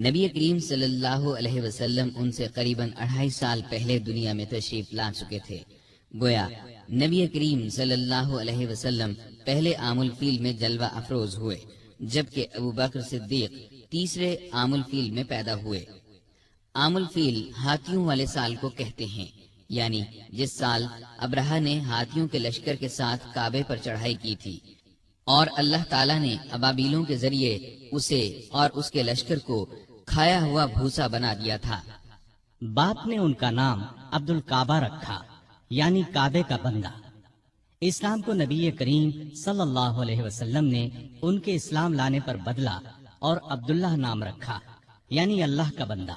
نبی کریم صلی اللہ علیہ وسلم ان سے قریباً 2.5 سال پہلے دنیا میں تشریف لا چکے تھے۔ گویا نبی کریم صلی اللہ علیہ وسلم پہلے عام الفیل میں جلوہ افروز ہوئے، جبکہ ابو بکر صدیق تیسرے عام الفیل میں پیدا ہوئے۔ عام الفیل ہاتھیوں والے سال کو کہتے ہیں، یعنی جس سال ابرہہ نے ہاتھیوں کے لشکر کے ساتھ کعبے پر چڑھائی کی تھی اور اللہ تعالیٰ نے ابابیلوں کے ذریعے اسے اور اس کے لشکر کو کھایا ہوا بھوسا بنا دیا تھا۔ باپ نے ان کا نام عبد الکعبہ رکھا، یعنی کعبے کا بندہ۔ اسلام کو نبی کریم صلی اللہ علیہ وسلم نے ان کے اسلام لانے پر بدلا اور عبداللہ نام رکھا، یعنی اللہ کا بندہ۔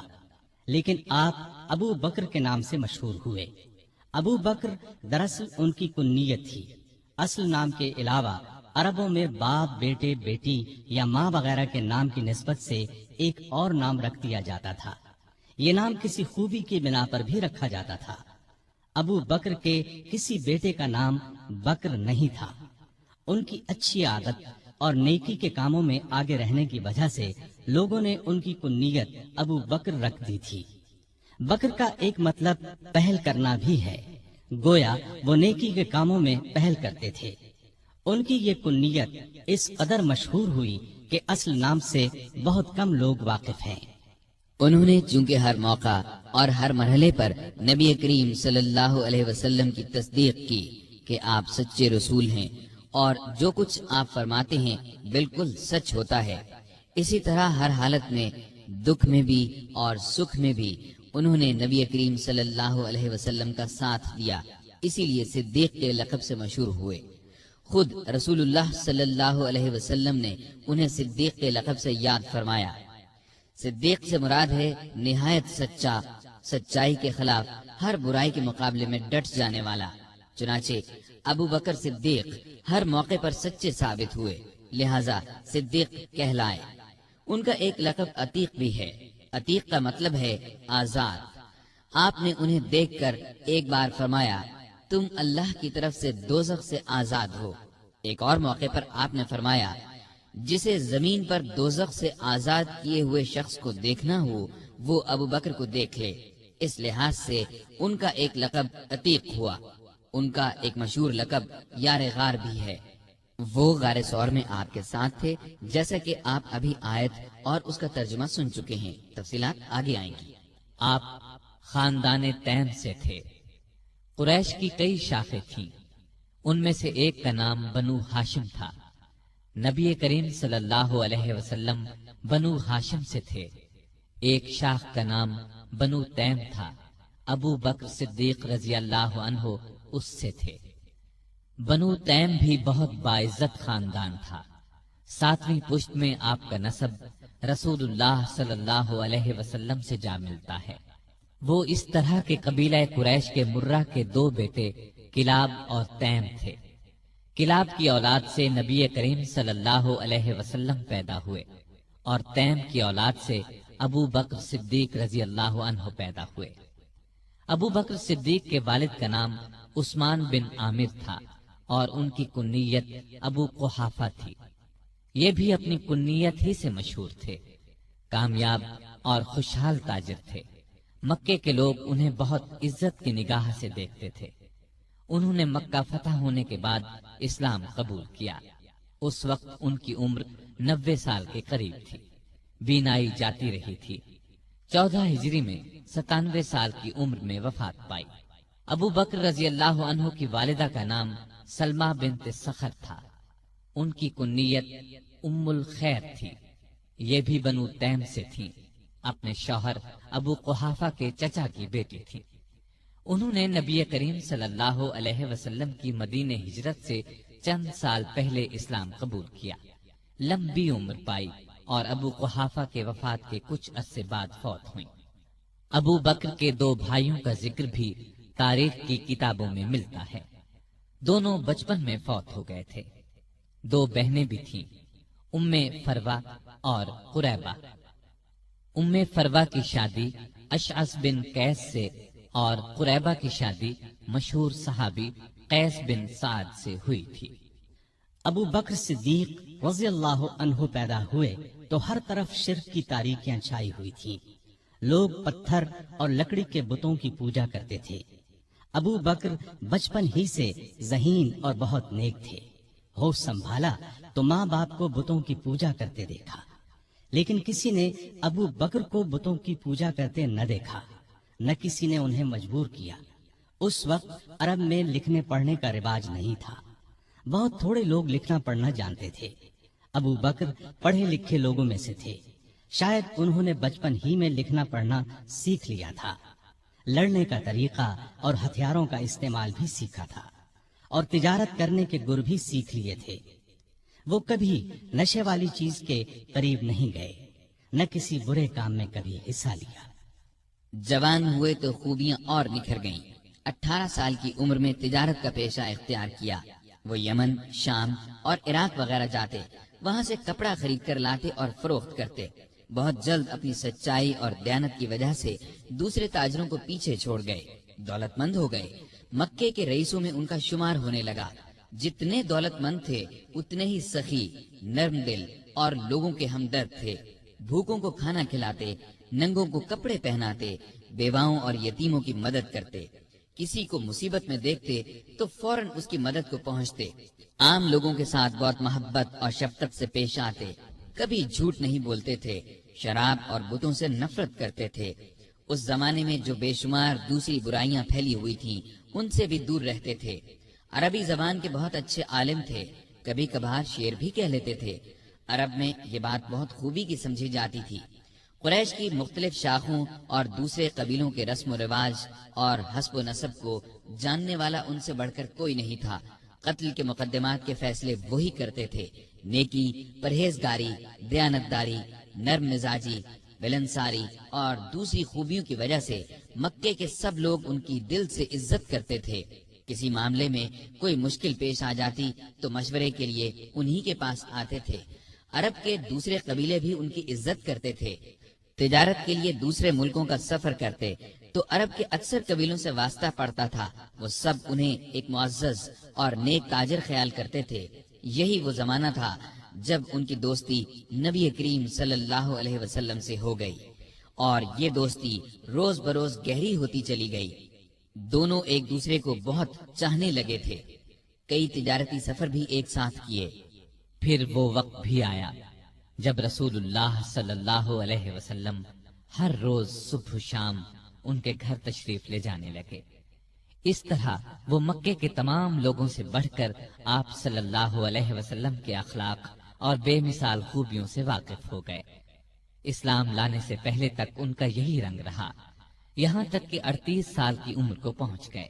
لیکن آپ ابو بکر کے نام سے مشہور ہوئے۔ ابو بکر دراصل ان کی کنیت تھی۔ اصل نام کے علاوہ عربوں میں باپ، بیٹے، بیٹی یا ماں وغیرہ کے نام کی نسبت سے ایک اور نام رکھ دیا جاتا تھا۔ یہ نام کسی خوبی کی بنا پر بھی رکھا جاتا تھا۔ ابو بکر کے کسی بیٹے کا نام بکر نہیں تھا۔ ان کی اچھی عادت اور نیکی کے کاموں میں آگے رہنے کی وجہ سے لوگوں نے ان کی کنیت ابو بکر رکھ دی تھی۔ بکر کا ایک مطلب پہل کرنا بھی ہے، گویا وہ نیکی کے کاموں میں پہل کرتے تھے۔ ان کی یہ کنیت اس قدر مشہور ہوئی کہ اصل نام سے بہت کم لوگ واقف ہیں۔ انہوں نے چونکہ ہر موقع اور ہر مرحلے پر نبی کریم صلی اللہ علیہ وسلم کی تصدیق کی کہ آپ سچے رسول ہیں اور جو کچھ آپ فرماتے ہیں بالکل سچ ہوتا ہے، اسی طرح ہر حالت میں، دکھ میں بھی اور سکھ میں بھی انہوں نے نبی کریم صلی اللہ علیہ وسلم کا ساتھ دیا، اسی لیے صدیق کے لقب سے مشہور ہوئے۔ خود رسول اللہ صلی اللہ علیہ وسلم نے انہیں صدیق کے لقب سے یاد فرمایا۔ صدیق سے مراد ہے نہایت سچا، سچائی کے خلاف ہر برائی کے مقابلے میں ڈٹ جانے والا۔ چنانچہ ابو بکر صدیق ہر موقع پر سچے ثابت ہوئے، لہذا صدیق کہلائے۔ ان کا ایک لقب عتیق بھی ہے۔ عتیق کا مطلب ہے آزاد۔ آپ نے انہیں دیکھ کر ایک بار فرمایا، تم اللہ کی طرف سے دوزخ سے آزاد ہو۔ ایک اور موقع پر آپ نے فرمایا، جسے زمین پر دوزخ سے آزاد کیے ہوئے شخص کو دیکھنا ہو وہ ابو بکر کو دیکھ لے۔ اس لحاظ سے ان کا ایک لقب عتیق ہوا۔ ان کا ایک مشہور لقب یار غار بھی ہے۔ وہ غار ثور میں آپ کے ساتھ تھے، جیسا کہ آپ ابھی آیت اور اس کا ترجمہ سن چکے ہیں۔ تفصیلات آگے آئیں گی۔ آپ خاندان تیم سے تھے۔ قریش کی کئی شاخیں تھیں، ان میں سے ایک کا نام بنو ہاشم تھا۔ نبی کریم صلی اللہ علیہ وسلم بنو ہاشم سے تھے۔ ایک شاخ کا نام بنو تیم تھا۔ ابو بکر صدیق رضی اللہ عنہ اس سے تھے۔ بنو تیم بھی بہت باعزت خاندان تھا۔ 7ویں پشت میں آپ کا نسب رسول اللہ صلی اللہ علیہ وسلم سے جا ملتا ہے۔ وہ اس طرح کے قبیلہ قریش کے مرہ کے 2 بیٹے کلاب اور تیم تھے۔ کلاب کی اولاد سے نبی کریم صلی اللہ علیہ وسلم پیدا ہوئے اور تیم کی اولاد سے ابو بکر صدیق رضی اللہ عنہ پیدا ہوئے۔ ابو بکر صدیق کے والد کا نام عثمان بن عامر تھا اور ان کی کنیت ابو قحافہ تھی۔ یہ بھی اپنی کنیت ہی سے مشہور تھے۔ کامیاب اور خوشحال تاجر تھے۔ مکے کے لوگ انہیں بہت عزت کی نگاہ سے دیکھتے تھے۔ انہوں نے مکہ فتح ہونے کے بعد اسلام قبول کیا۔ اس وقت ان کی عمر 90 سال کے قریب تھی۔ بینائی جاتی رہی تھی۔ 14 ہجری میں 97 سال کی عمر میں وفات پائی۔ ابو بکر رضی اللہ عنہ کی والدہ کا نام سلمہ بنت سخر تھا۔ ان کی کنیت ام الخیر تھی۔ یہ بھی بنو تیم سے تھیں۔ اپنے شوہر ابو قحافہ کے چچا کی بیٹی تھی۔ انہوں نے نبی کریم صلی اللہ علیہ وسلم کی مدینہ ہجرت سے چند سال پہلے اسلام قبول کیا۔ لمبی عمر پائی اور ابو قحافہ کے وفات کے کچھ عرصے بعد فوت ہوئیں۔ ابو بکر کے 2 بھائیوں کا ذکر بھی تاریخ کی کتابوں میں ملتا ہے۔ دونوں بچپن میں فوت ہو گئے تھے۔ 2 بہنیں بھی تھیں، ام فروا اور قریبہ۔ ام فروا کی شادی اشعث بن قیس سے اور قریبہ کی شادی مشہور صحابی قیس بن سعد سے ہوئی تھی۔ ابو بکر صدیق رضی اللہ عنہ پیدا ہوئے تو ہر طرف شرک کی تاریکیاں چھائی ہوئی تھیں۔ لوگ پتھر اور لکڑی کے بتوں کی پوجا کرتے تھے۔ ابو بکر بچپن ہی سے ذہین اور بہت نیک تھے۔ ہوش سنبھالا تو ماں باپ کو بتوں کی پوجا کرتے دیکھا، لیکن کسی نے ابو بکر کو بتوں کی پوجا کرتے نہ دیکھا، نہ کسی نے انہیں مجبور کیا۔ اس وقت عرب میں لکھنے پڑھنے کا رواج نہیں تھا، بہت تھوڑے لوگ لکھنا پڑھنا جانتے تھے۔ ابو بکر پڑھے لکھے لوگوں میں سے تھے، شاید انہوں نے بچپن ہی میں لکھنا پڑھنا سیکھ لیا تھا، لڑنے کا طریقہ اور ہتھیاروں کا استعمال بھی سیکھا تھا، اور تجارت کرنے کے گر بھی سیکھ لیے تھے۔ وہ کبھی نشے والی چیز کے قریب نہیں گئے، نہ کسی برے کام میں کبھی حصہ لیا۔ جوان ہوئے تو خوبیاں اور نکھر گئیں۔ 18 سال کی عمر میں تجارت کا پیشہ اختیار کیا۔ وہ یمن، شام اور عراق وغیرہ جاتے، وہاں سے کپڑا خرید کر لاتے اور فروخت کرتے۔ بہت جلد اپنی سچائی اور دیانت کی وجہ سے دوسرے تاجروں کو پیچھے چھوڑ گئے، دولت مند ہو گئے۔ مکے کے رئیسوں میں ان کا شمار ہونے لگا۔ جتنے دولت مند تھے اتنے ہی سخی، نرم دل اور لوگوں کے ہمدرد تھے۔ بھوکوں کو کھانا کھلاتے، ننگوں کو کپڑے پہناتے، بیواؤں اور یتیموں کی مدد کرتے۔ کسی کو مصیبت میں دیکھتے تو فوراً اس کی مدد کو پہنچتے۔ عام لوگوں کے ساتھ بہت محبت اور شفقت سے پیش آتے، کبھی جھوٹ نہیں بولتے تھے، شراب اور بتوں سے نفرت کرتے تھے۔ اس زمانے میں جو بے شمار دوسری برائیاں پھیلی ہوئی تھیں ان سے بھی دور رہتے تھے۔ عربی زبان کے بہت اچھے عالم تھے، کبھی کبھار شعر بھی کہہ لیتے تھے۔ عرب میں یہ بات بہت خوبی کی سمجھی جاتی تھی۔ قریش کی مختلف شاخوں اور دوسرے قبیلوں کے رسم و رواج اور حسب و نسب کو جاننے والا ان سے بڑھ کر کوئی نہیں تھا۔ قتل کے مقدمات کے فیصلے وہی کرتے تھے۔ نیکی، پرہیزگاری، دیانتداری، نرم مزاجی، ملنساری اور دوسری خوبیوں کی وجہ سے مکے کے سب لوگ ان کی دل سے عزت کرتے تھے۔ کسی معاملے میں کوئی مشکل پیش آ جاتی تو مشورے کے لیے انہی کے پاس آتے تھے۔ عرب کے دوسرے قبیلے بھی ان کی عزت کرتے تھے۔ تجارت کے لیے دوسرے ملکوں کا سفر کرتے تو عرب کے اکثر قبیلوں سے واسطہ پڑتا تھا، وہ سب انہیں ایک معزز اور نیک تاجر خیال کرتے تھے۔ یہی وہ زمانہ تھا جب ان کی دوستی نبی کریم صلی اللہ علیہ وسلم سے ہو گئی، اور یہ دوستی روز بروز گہری ہوتی چلی گئی۔ دونوں ایک دوسرے کو بہت چاہنے لگے تھے۔ کئی تجارتی سفر بھی ایک ساتھ کیے۔ پھر وہ وقت بھی آیا جب رسول اللہ صلی اللہ علیہ وسلم ہر روز صبح و شام ان کے گھر تشریف لے جانے لگے۔ اس طرح وہ مکے کے تمام لوگوں سے بڑھ کر آپ صلی اللہ علیہ وسلم کے اخلاق اور بے مثال خوبیوں سے واقف ہو گئے۔ اسلام لانے سے پہلے تک ان کا یہی رنگ رہا، یہاں تک کہ 38 سال کی عمر کو پہنچ گئے۔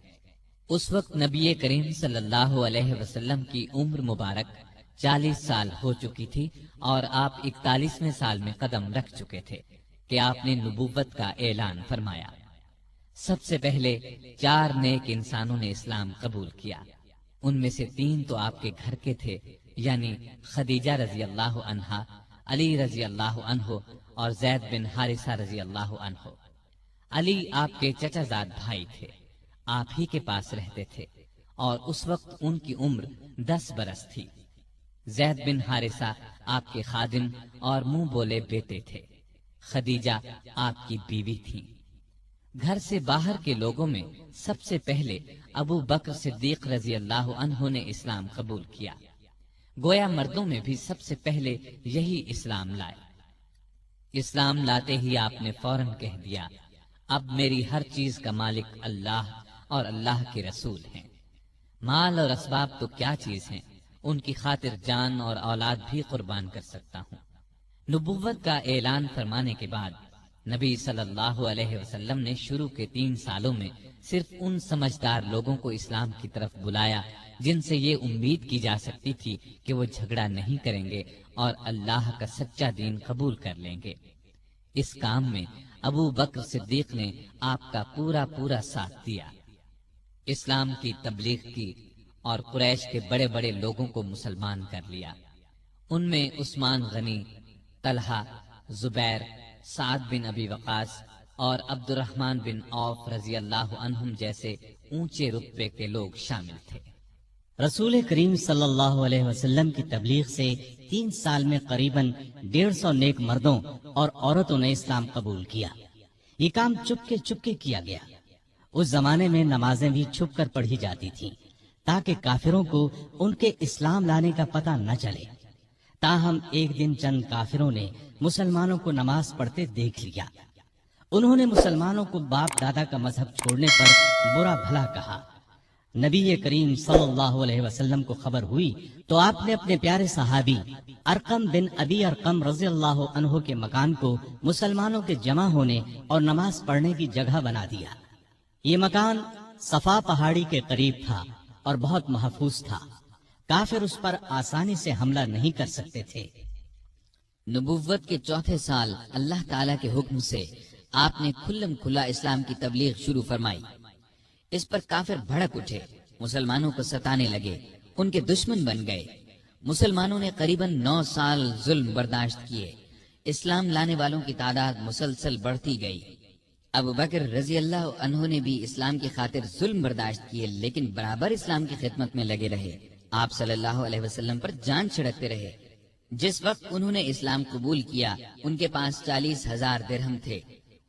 اس وقت نبی کریم صلی اللہ علیہ وسلم کی عمر مبارک 40 سال ہو چکی تھی، اور آپ 41ویں سال میں قدم رکھ چکے تھے کہ آپ نے نبوت کا اعلان فرمایا۔ سب سے پہلے 4 نیک انسانوں نے اسلام قبول کیا۔ ان میں سے 3 تو آپ کے گھر کے تھے، یعنی خدیجہ رضی اللہ عنہا، علی رضی اللہ عنہ اور زید بن حارثہ رضی اللہ عنہ۔ علی آپ کے چچا زاد بھائی تھے، آپ ہی کے پاس رہتے تھے، اور اس وقت ان کی عمر 10 برس تھی۔ زید بن حارثہ آپ کے خادم اور منہ بولے بیٹے تھے۔ خدیجہ آپ کی بیوی تھی۔ گھر سے باہر کے لوگوں میں سب سے پہلے ابو بکر صدیق رضی اللہ عنہ نے اسلام قبول کیا۔ گویا مردوں میں بھی سب سے پہلے یہی اسلام لائے۔ اسلام لاتے ہی آپ نے فوراً کہہ دیا، اب میری ہر چیز کا مالک اللہ اور اللہ کے رسول ہیں۔ مال اور اسباب تو کیا چیز ہیں، ان کی خاطر جان اور اولاد بھی قربان کر سکتا ہوں۔ نبوت کا اعلان فرمانے کے بعد نبی صلی اللہ علیہ وسلم نے شروع کے 3 سالوں میں صرف ان سمجھدار لوگوں کو اسلام کی طرف بلایا جن سے یہ امید کی جا سکتی تھی کہ وہ جھگڑا نہیں کریں گے اور اللہ کا سچا دین قبول کر لیں گے۔ اس کام میں ابو بکر صدیق نے آپ کا پورا ساتھ دیا۔ اسلام کی تبلیغ کی اور قریش کے بڑے بڑے لوگوں کو مسلمان کر لیا۔ ان میں عثمان غنی، طلحہ، زبیر، سعد بن ابی وقاص اور عبد الرحمن بن عوف رضی اللہ عنہم جیسے اونچے رتبے کے لوگ شامل تھے۔ رسول کریم صلی اللہ علیہ وسلم کی تبلیغ سے 3 سال میں قریباً 150 نیک مردوں اور عورتوں نے اسلام قبول کیا۔ یہ کام چپ کے کیا گیا۔ اس زمانے میں نمازیں بھی چھپ کر پڑھی جاتی تھیں تاکہ کافروں کو ان کے اسلام لانے کا پتہ نہ چلے۔ تاہم ایک دن چند کافروں نے مسلمانوں کو نماز پڑھتے دیکھ لیا۔ انہوں نے مسلمانوں کو باپ دادا کا مذہب چھوڑنے پر برا بھلا کہا۔ نبی کریم صلی اللہ علیہ وسلم کو خبر ہوئی تو آپ نے اپنے پیارے صحابی ارقم بن ابی ارقم رضی اللہ عنہ کے مکان کو مسلمانوں کے جمع ہونے اور نماز پڑھنے کی جگہ بنا دیا۔ یہ مکان صفا پہاڑی کے قریب تھا اور بہت محفوظ تھا۔ کافر اس پر آسانی سے حملہ نہیں کر سکتے تھے۔ نبوت کے 4تھے سال اللہ تعالی کے حکم سے آپ نے کھلم کھلا اسلام کی تبلیغ شروع فرمائی۔ اس پر کافر بھڑک اٹھے، مسلمانوں کو ستانے لگے، ان کے دشمن بن گئے۔ مسلمانوں نے قریباً 9 سال ظلم برداشت کیے۔ اسلام لانے والوں کی تعداد مسلسل بڑھتی گئی۔ ابو بکر رضی اللہ عنہ نے بھی اسلام کی خاطر ظلم برداشت کیے، لیکن برابر اسلام کی خدمت میں لگے رہے۔ آپ صلی اللہ علیہ وسلم پر جان چھڑکتے رہے۔ جس وقت انہوں نے اسلام قبول کیا ان کے پاس 40,000 درہم تھے۔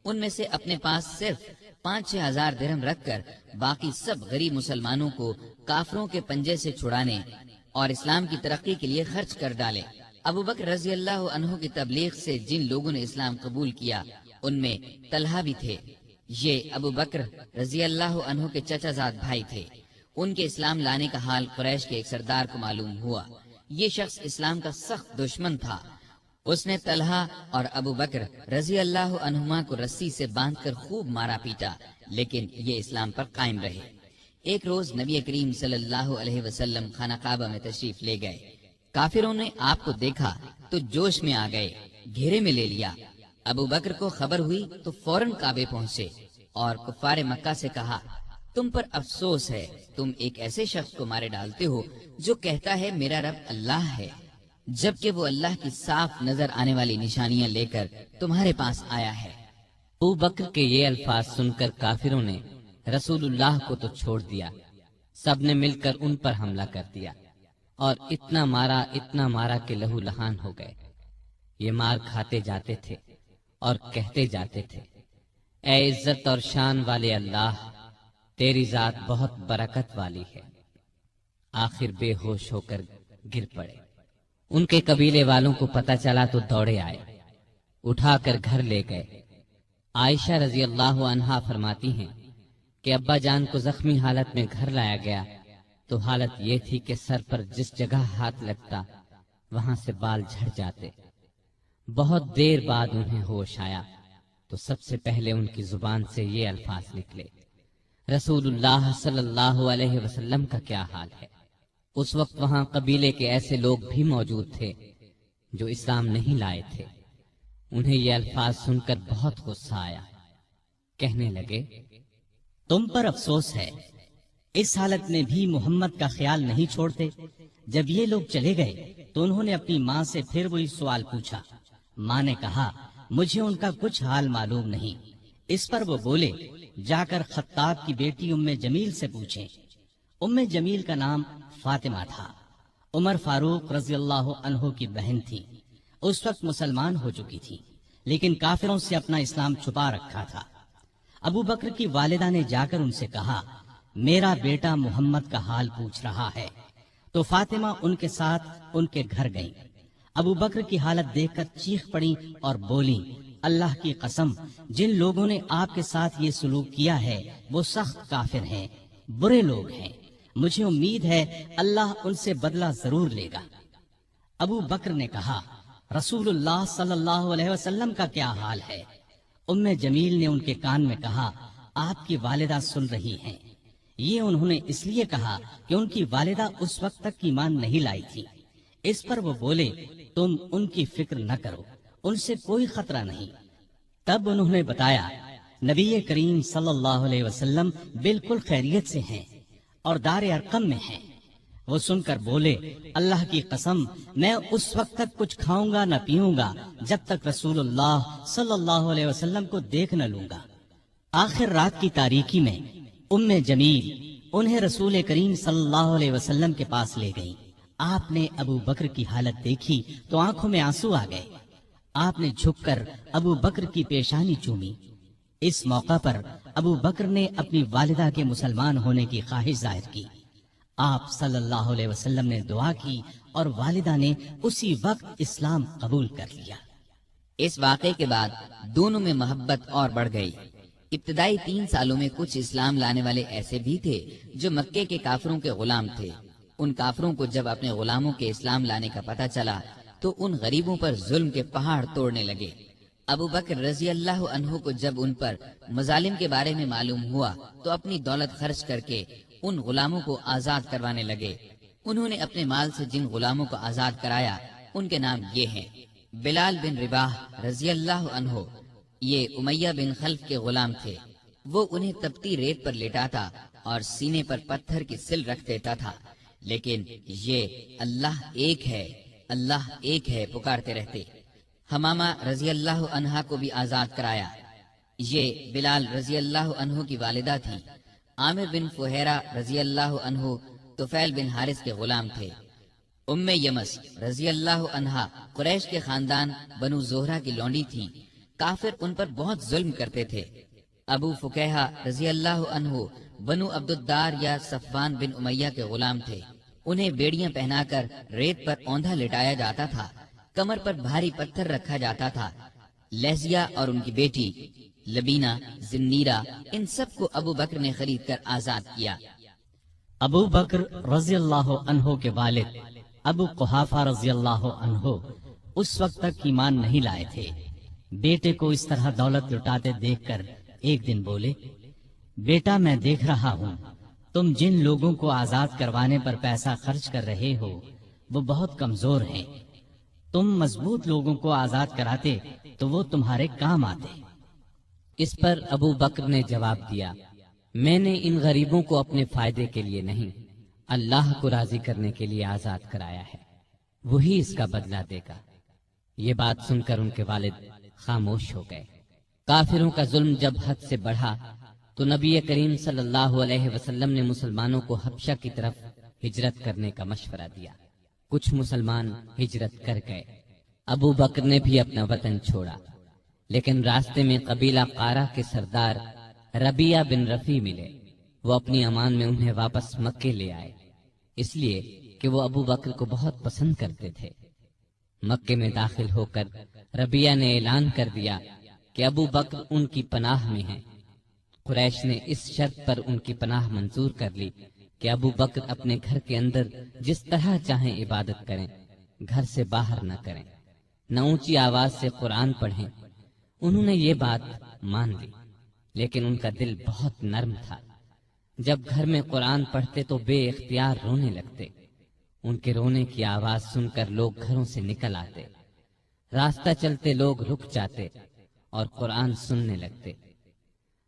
ان میں سے اپنے پاس صرف 5-6 ہزار درہم رکھ کر باقی سب غریب مسلمانوں کو کافروں کے پنجے سے چھڑانے اور اسلام کی ترقی کے لیے خرچ کر ڈالے۔ ابو بکر رضی اللہ عنہ کی تبلیغ سے جن لوگوں نے اسلام قبول کیا ان میں طلحہ بھی تھے۔ یہ ابو بکر رضی اللہ عنہ کے چچا زاد بھائی تھے۔ ان کے اسلام لانے کا حال قریش کے ایک سردار کو معلوم ہوا۔ یہ شخص اسلام کا سخت دشمن تھا۔ اس نے طلحہ اور ابو بکر رضی اللہ عنہما کو رسی سے باندھ کر خوب مارا پیٹا، لیکن یہ اسلام پر قائم رہے۔ ایک روز نبی کریم صلی اللہ علیہ وسلم خانہ کعبہ میں تشریف لے گئے۔ کافروں نے آپ کو دیکھا تو جوش میں آ گئے، گھیرے میں لے لیا۔ ابو بکر کو خبر ہوئی تو فوراً کعبے پہنچے اور کفار مکہ سے کہا، تم پر افسوس ہے، تم ایک ایسے شخص کو مارے ڈالتے ہو جو کہتا ہے میرا رب اللہ ہے، جبکہ وہ اللہ کی صاف نظر آنے والی نشانیاں لے کر تمہارے پاس آیا ہے۔ ابو بکر کے یہ الفاظ سن کر کافروں نے رسول اللہ کو تو چھوڑ دیا، سب نے مل کر ان پر حملہ کر دیا اور اتنا مارا کہ لہو لہان ہو گئے۔ یہ مار کھاتے جاتے تھے اور کہتے جاتے تھے، اے عزت اور شان والے اللہ، تیری ذات بہت برکت والی ہے۔ آخر بے ہوش ہو کر گر پڑے۔ ان کے قبیلے والوں کو پتہ چلا تو دوڑے آئے، اٹھا کر گھر لے گئے۔ عائشہ رضی اللہ عنہا فرماتی ہیں کہ ابا جان کو زخمی حالت میں گھر لایا گیا تو حالت یہ تھی کہ سر پر جس جگہ ہاتھ لگتا وہاں سے بال جھڑ جاتے۔ بہت دیر بعد انہیں ہوش آیا تو سب سے پہلے ان کی زبان سے یہ الفاظ نکلے، رسول اللہ صلی اللہ علیہ وسلم کا کیا حال ہے۔ اس وقت وہاں قبیلے کے ایسے لوگ بھی موجود تھے جو اسلام نہیں لائے تھے۔ انہیں یہ الفاظ سن کر بہت غصہ آیا، کہنے لگے، تم پر افسوس ہے، اس حالت میں بھی محمد کا خیال نہیں چھوڑتے۔ جب یہ لوگ چلے گئے تو انہوں نے اپنی ماں سے پھر وہی سوال پوچھا۔ ماں نے کہا، مجھے ان کا کچھ حال معلوم نہیں۔ اس پر وہ بولے، جا کر خطاب کی بیٹی ام جمیل سے پوچھیں۔ ام جمیل کا نام فاطمہ تھا، عمر فاروق رضی اللہ عنہ کی بہن تھی۔ اس وقت مسلمان ہو چکی تھی لیکن کافروں سے اپنا اسلام چھپا رکھا تھا۔ ابو بکر کی والدہ نے جا کر ان سے کہا، میرا بیٹا محمد کا حال پوچھ رہا ہے۔ تو فاطمہ ان کے ساتھ ان کے گھر گئیں۔ ابو بکر کی حالت دیکھ کر چیخ پڑی اور بولی، اللہ کی قسم، جن لوگوں نے آپ کے ساتھ یہ سلوک کیا ہے وہ سخت کافر ہیں، برے لوگ ہیں۔ مجھے امید ہے اللہ ان سے بدلہ ضرور لے گا۔ ابو بکر نے کہا، رسول اللہ صلی اللہ علیہ وسلم کا کیا حال ہے؟ ام جمیل نے ان کے کان میں کہا، آپ کی والدہ سن رہی ہیں۔ یہ انہوں نے اس لیے کہا کہ ان کی والدہ اس وقت تک ایمان نہیں لائی تھی۔ اس پر وہ بولے، تم ان کی فکر نہ کرو، ان سے کوئی خطرہ نہیں۔ تب انہوں نے بتایا، نبی کریم صلی اللہ علیہ وسلم بالکل خیریت سے ہیں اور دار ارقم میں ہیں۔ وہ سن کر بولے، اللہ کی قسم، میں اس وقت تک کچھ کھاؤں گا نہ پیوں گا جب تک رسول اللہ صلی اللہ علیہ وسلم کو دیکھ نہ لوں گا۔ آخر رات کی تاریکی میں ام جمیل انہیں رسول کریم صلی اللہ علیہ وسلم کے پاس لے گئیں۔ آپ نے ابو بکر کی حالت دیکھی تو آنکھوں میں آنسو آ گئے۔ آپ نے جھک کر ابو بکر کی پیشانی چومی۔ اس موقع پر ابو بکر نے اپنی والدہ کے مسلمان ہونے کی خواہش ظاہر کی۔ آپ صلی اللہ علیہ وسلم نے دعا کی اور والدہ نے اسی وقت اسلام قبول کر لیا۔ اس واقعے کے بعد دونوں میں محبت اور بڑھ گئی۔ ابتدائی 3 سالوں میں کچھ اسلام لانے والے ایسے بھی تھے جو مکے کے کافروں کے غلام تھے۔ ان کافروں کو جب اپنے غلاموں کے اسلام لانے کا پتہ چلا تو ان غریبوں پر ظلم کے پہاڑ توڑنے لگے۔ ابو بکر رضی اللہ عنہ کو جب ان پر مظالم کے بارے میں معلوم ہوا تو اپنی دولت خرچ کر کے ان غلاموں کو آزاد کروانے لگے۔ انہوں نے اپنے مال سے جن غلاموں کو آزاد کرایا ان کے نام یہ ہیں: بلال بن رباح رضی اللہ عنہ، یہ امیہ بن خلف کے غلام تھے۔ وہ انہیں تپتی ریت پر لٹاتا اور سینے پر پتھر کی سل رکھ دیتا تھا، لیکن یہ اللہ ایک ہے، اللہ ایک ہے پکارتے رہتے۔ حمامہ رضی اللہ عنہا کو بھی آزاد کرایا۔ یہ بلال رضی اللہ عنہ کی والدہ تھی۔ عامر بن فہیرہ رضی اللہ عنہ طفیل بن حارث کے غلام تھے۔ ام یمس رضی اللہ عنہا قریش کے خاندان بنو زہرہ کی لونڈی تھیں۔ کافر ان پر بہت ظلم کرتے تھے۔ ابو فکیہہ رضی اللہ عنہ بنو عبد الدار یا صفوان بن امیہ کے غلام تھے۔ انہیں بیڑیاں پہنا کر ریت پر اوندھا لٹایا جاتا تھا، کمر پر بھاری پتھر رکھا جاتا تھا۔ لہزیہ اور ان کی بیٹی لبینہ، زنیرہ، ان سب کو ابو بکر نے خرید کر آزاد کیا۔ ابو بکر رضی اللہ عنہ کے والد ابو قحافہ رضی اللہ عنہ اس وقت تک ایمان نہیں لائے تھے۔ بیٹے کو اس طرح دولت لٹاتے دیکھ کر ایک دن بولے: بیٹا، میں دیکھ رہا ہوں تم جن لوگوں کو آزاد کروانے پر پیسہ خرچ کر رہے ہو وہ بہت کمزور ہیں۔ تم مضبوط لوگوں کو آزاد کراتے تو وہ تمہارے کام آتے۔ اس پر ابو بکر نے جواب دیا: میں نے ان غریبوں کو اپنے فائدے کے لیے نہیں، اللہ کو راضی کرنے کے لیے آزاد کرایا ہے، وہی اس کا بدلہ دے گا۔ یہ بات سن کر ان کے والد خاموش ہو گئے۔ کافروں کا ظلم جب حد سے بڑھا تو نبی کریم صلی اللہ علیہ وسلم نے مسلمانوں کو حبشہ کی طرف ہجرت کرنے کا مشورہ دیا۔ کچھ مسلمان ہجرت کر گئے۔ ابو بکر نے بھی اپنا وطن چھوڑا، لیکن راستے میں قبیلہ قارہ کے سردار ربیہ بن رفیع ملے۔ وہ اپنی امان میں انہیں واپس مکے لے آئے، اس لیے کہ وہ ابو بکر کو بہت پسند کرتے تھے۔ مکے میں داخل ہو کر ربیہ نے اعلان کر دیا کہ ابو بکر ان کی پناہ میں ہیں۔ قریش نے اس شرط پر ان کی پناہ منظور کر لی کہ ابو بکر اپنے گھر کے اندر جس طرح چاہیں عبادت کریں، گھر سے باہر نہ کریں، نہ اونچی آواز سے قرآن پڑھیں۔ انہوں نے یہ بات مان لی، لیکن ان کا دل بہت نرم تھا۔ جب گھر میں قرآن پڑھتے تو بے اختیار رونے لگتے۔ ان کے رونے کی آواز سن کر لوگ گھروں سے نکل آتے، راستہ چلتے لوگ رک جاتے اور قرآن سننے لگتے۔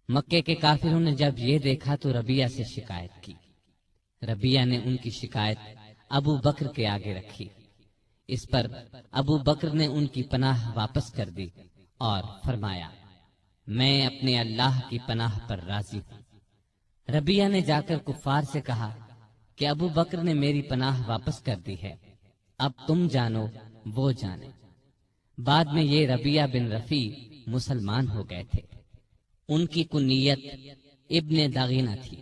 مکے کے کافروں نے جب یہ دیکھا تو ربیہ سے شکایت کی۔ ربیہ نے ان کی شکایت ابو بکر کے آگے رکھی۔ اس پر ابو بکر نے ان کی پناہ واپس کر دی اور فرمایا: میں اپنے اللہ کی پناہ پر راضی ہوں۔ ربیہ نے جا کر کفار سے کہا کہ ابو بکر نے میری پناہ واپس کر دی ہے، اب تم جانو وہ جانے۔ بعد میں یہ ربیہ بن رفیع مسلمان ہو گئے تھے۔ ان کی کنیت ابن داغینہ تھی۔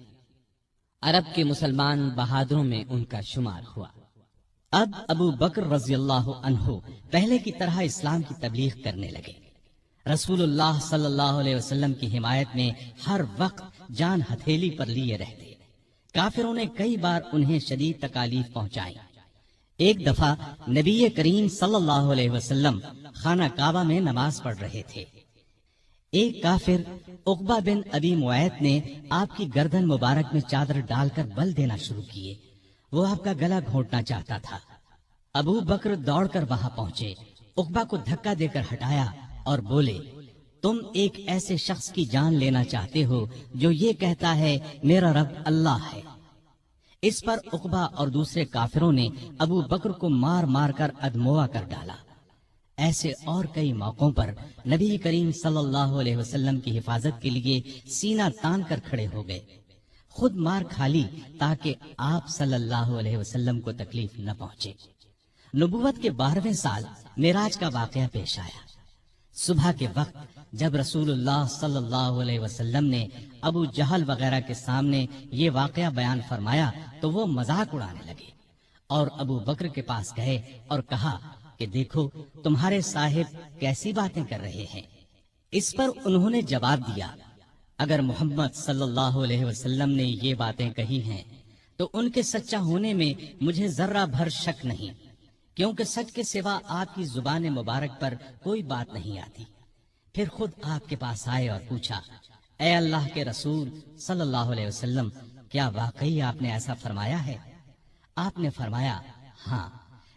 عرب کے مسلمان بہادروں میں ان کا شمار ہوا۔ اب ابو بکر رضی اللہ عنہ پہلے کی طرح اسلام کی تبلیغ کرنے لگے۔ رسول اللہ صلی اللہ علیہ وسلم کی حمایت میں ہر وقت جان ہتھیلی پر لیے رہتے۔ کافروں نے کئی بار انہیں شدید تکالیف پہنچائی۔ ایک دفعہ نبی کریم صلی اللہ علیہ وسلم خانہ کعبہ میں نماز پڑھ رہے تھے۔ ایک کافر عقبہ بن ابی معیط نے آپ کی گردن مبارک میں چادر ڈال کر بل دینا شروع کیے۔ وہ آپ کا گلا گھونٹنا چاہتا تھا۔ ابو بکر دوڑ کر وہاں پہنچے، عقبہ کو دھکا دے کر ہٹایا اور بولے: تم ایک ایسے شخص کی جان لینا چاہتے ہو جو یہ کہتا ہے میرا رب اللہ ہے۔ اس پر عقبہ اور دوسرے کافروں نے ابو بکر کو مار مار کر ادموا کر ڈالا۔ ایسے اور کئی موقعوں پر نبی کریم صلی اللہ علیہ وسلم کی حفاظت کے لیے سینہ تان کر کھڑے ہو گئے۔ خود مار کھا لی تاکہ آپ صلی اللہ علیہ وسلم کو تکلیف نہ پہنچے۔ نبوت کے 12ویں سال معراج کا واقعہ پیش آیا۔ صبح کے وقت جب رسول اللہ صلی اللہ علیہ وسلم نے ابو جہل وغیرہ کے سامنے یہ واقعہ بیان فرمایا تو وہ مذاق اڑانے لگے اور ابو بکر کے پاس گئے اور کہا کہ دیکھو تمہارے صاحب کیسی باتیں کر رہے ہیں۔ اس پر انہوں نے جواب دیا، اگر محمد صلی اللہ علیہ وسلم نے یہ باتیں کہی ہیں تو ان کے سچا ہونے میں مجھے ذرہ بھر شک نہیں، کیونکہ سچ کے سوا آپ کی زبان مبارک پر کوئی بات نہیں آتی۔ پھر خود آپ کے پاس آئے اور پوچھا، اے اللہ کے رسول صلی اللہ علیہ وسلم، کیا واقعی آپ نے ایسا فرمایا ہے؟ آپ نے فرمایا ہاں۔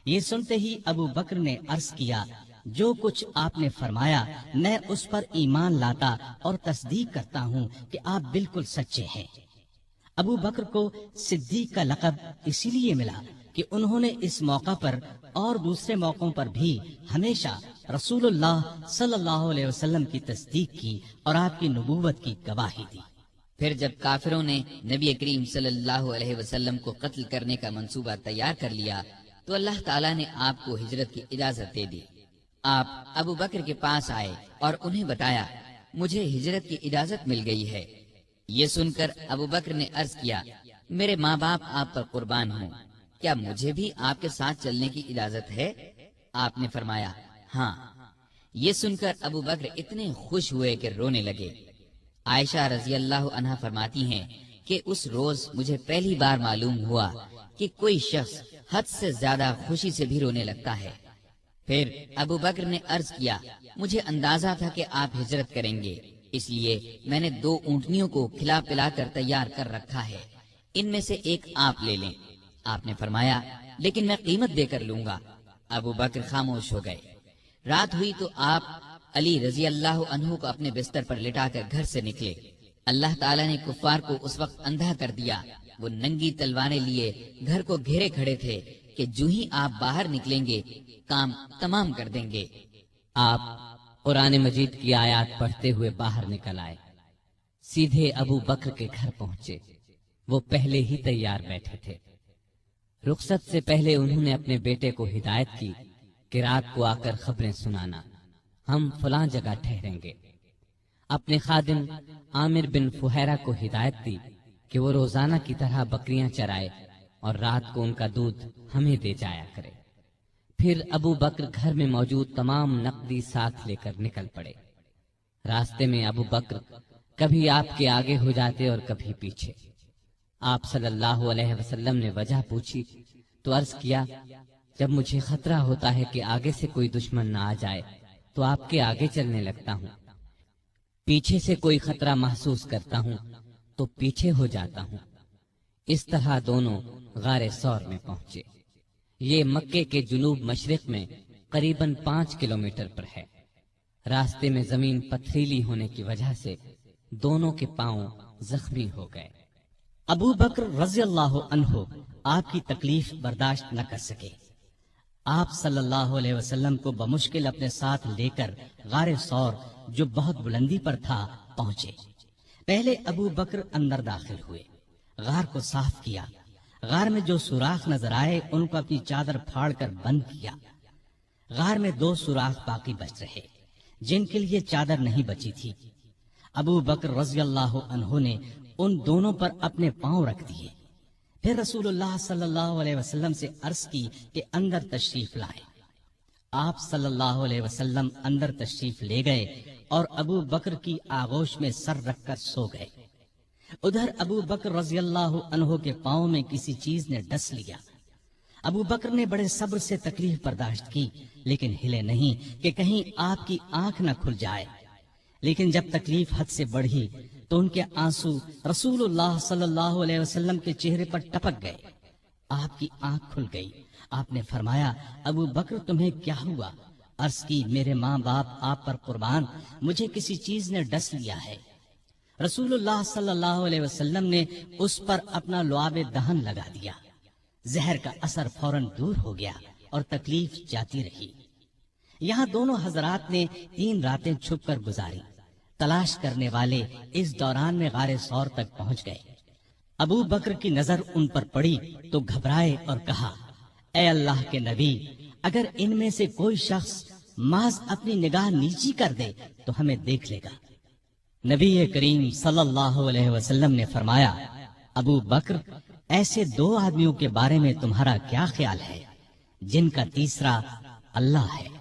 یہ سنتے ہی ابو بکر نے عرض کیا، جو کچھ آپ نے فرمایا میں اس پر ایمان لاتا اور تصدیق کرتا ہوں کہ آپ بالکل سچے ہیں۔ ابو بکر کو صدیق کا لقب اسی لیے ملا کہ انہوں نے اس موقع پر اور دوسرے موقعوں پر بھی ہمیشہ رسول اللہ صلی اللہ علیہ وسلم کی تصدیق کی اور آپ کی نبوت کی گواہی دی۔ پھر جب کافروں نے نبی کریم صلی اللہ علیہ وسلم کو قتل کرنے کا منصوبہ تیار کر لیا تو اللہ تعالیٰ نے آپ کو ہجرت کی اجازت دے دی۔ آپ ابو بکر کے پاس آئے اور انہیں بتایا، مجھے ہجرت کی اجازت مل گئی ہے۔ یہ سن کر ابو بکر نے عرض کیا، میرے ماں باپ آپ پر قربان ہوں، کیا مجھے بھی آپ کے ساتھ چلنے کی اجازت ہے؟ آپ نے فرمایا ہاں۔ یہ سن کر ابو بکر اتنے خوش ہوئے کہ رونے لگے۔ عائشہ رضی اللہ عنہا فرماتی ہیں کہ اس روز مجھے پہلی بار معلوم ہوا کہ کوئی شخص حد سے زیادہ خوشی سے بھی رونے لگتا ہے۔ پھر ابو بکر نے عرض کیا، مجھے اندازہ تھا کہ آپ ہجرت کریں گے، اس لیے میں نے 2 اونٹنیوں کو کھلا پلا کر تیار کر رکھا ہے، ان میں سے ایک آپ لے لیں۔ آپ نے فرمایا لیکن میں قیمت دے کر لوں گا۔ ابو بکر خاموش ہو گئے۔ رات ہوئی تو آپ علی رضی اللہ عنہ کو اپنے بستر پر لٹا کر گھر سے نکلے۔ اللہ تعالیٰ نے کفار کو اس وقت اندھا کر دیا، وہ ننگی تلواریں لیے گھر کو گھیرے کھڑے تھے کہ جو ہی آپ باہر نکلیں گے کام تمام کر دیں گے۔ آپ قرآن مجید کی آیات پڑھتے ہوئے باہر نکل آئے، سیدھے ابو بکر کے گھر پہنچے۔ وہ پہلے ہی تیار بیٹھے تھے۔ رخصت سے پہلے انہوں نے اپنے بیٹے کو ہدایت کی کہ رات کو آ کر خبریں سنانا، ہم فلاں جگہ ٹھہریں گے۔ اپنے خادم عامر بن فہیرہ کو ہدایت دی کہ وہ روزانہ کی طرح بکریاں چرائے اور رات کو ان کا دودھ ہمیں دے جایا کرے۔ پھر ابو بکر گھر میں موجود تمام نقدی ساتھ لے کر نکل پڑے۔ راستے میں ابو بکر کبھی آپ کے آگے ہو جاتے اور کبھی پیچھے۔ آپ صلی اللہ علیہ وسلم نے وجہ پوچھی تو عرض کیا، جب مجھے خطرہ ہوتا ہے کہ آگے سے کوئی دشمن نہ آ جائے تو آپ کے آگے چلنے لگتا ہوں، پیچھے سے کوئی خطرہ محسوس کرتا ہوں تو پیچھے ہو جاتا ہوں۔ اس طرح دونوں غار ثور میں پہنچے۔ یہ مکے کے جنوب مشرق میں قریباً 5 کلومیٹر پر ہے۔ راستے میں زمین پتھریلی ہونے کی وجہ سے دونوں کے پاؤں زخمی ہو گئے۔ ابو بکر رضی اللہ عنہ آپ کی تکلیف برداشت نہ کر سکے۔ آپ صلی اللہ علیہ وسلم کو بمشکل اپنے ساتھ لے کر غار ثور جو بہت بلندی پر تھا پہنچے۔ پہلے ابو بکر اندر داخل ہوئے، غار کو صاف کیا، غار میں جو سوراخ نظر آئے ان کو اپنی چادر پھاڑ کر بند کیا۔ غار میں 2 سوراخ باقی بچ رہے جن کے لیے چادر نہیں بچی تھی۔ ابو بکر رضی اللہ عنہ نے ان دونوں پر اپنے پاؤں رکھ دیے، پھر رسول اللہ صلی اللہ علیہ وسلم سے عرض کی کہ اندر تشریف لائیں۔ آپ صلی اللہ علیہ وسلم اندر تشریف لے گئے اور ابو بکر کی آغوش میں سر رکھ کر سو گئے۔ ادھر ابو بکر رضی اللہ عنہ کے پاؤں میں کسی چیز نے ڈس لیا۔ ابو بکر نے بڑے صبر سے تکلیف برداشت کی لیکن ہلے نہیں کہ کہیں آپ کی آنکھ نہ کھل جائے۔ لیکن جب تکلیف حد سے بڑھی تو ان کے آنسو رسول اللہ صلی اللہ علیہ وسلم کے چہرے پر ٹپک گئے۔ آپ کی آنکھ کھل گئی۔ آپ نے فرمایا، ابو بکر تمہیں کیا ہوا؟ عرض کی، میرے ماں باپ آپ پر قربان، مجھے کسی چیز نے ڈس لیا ہے۔ رسول اللہ صلی اللہ علیہ وسلم نے اس پر اپنا لعاب دہن لگا دیا۔ زہر کا اثر فوراً دور ہو گیا اور تکلیف جاتی رہی۔ یہاں دونوں حضرات نے 3 راتیں چھپ کر گزاری۔ تلاش کرنے والے اس دوران میں غار ثور تک پہنچ گئے۔ ابو بکر کی نظر ان پر پڑی تو گھبرائے اور کہا، اے اللہ کے نبی، اگر ان میں سے کوئی شخص محض اپنی نگاہ نیچی کر دے تو ہمیں دیکھ لے گا۔ نبی کریم صلی اللہ علیہ وسلم نے فرمایا، ابو بکر، ایسے دو آدمیوں کے بارے میں تمہارا کیا خیال ہے جن کا تیسرا اللہ ہے؟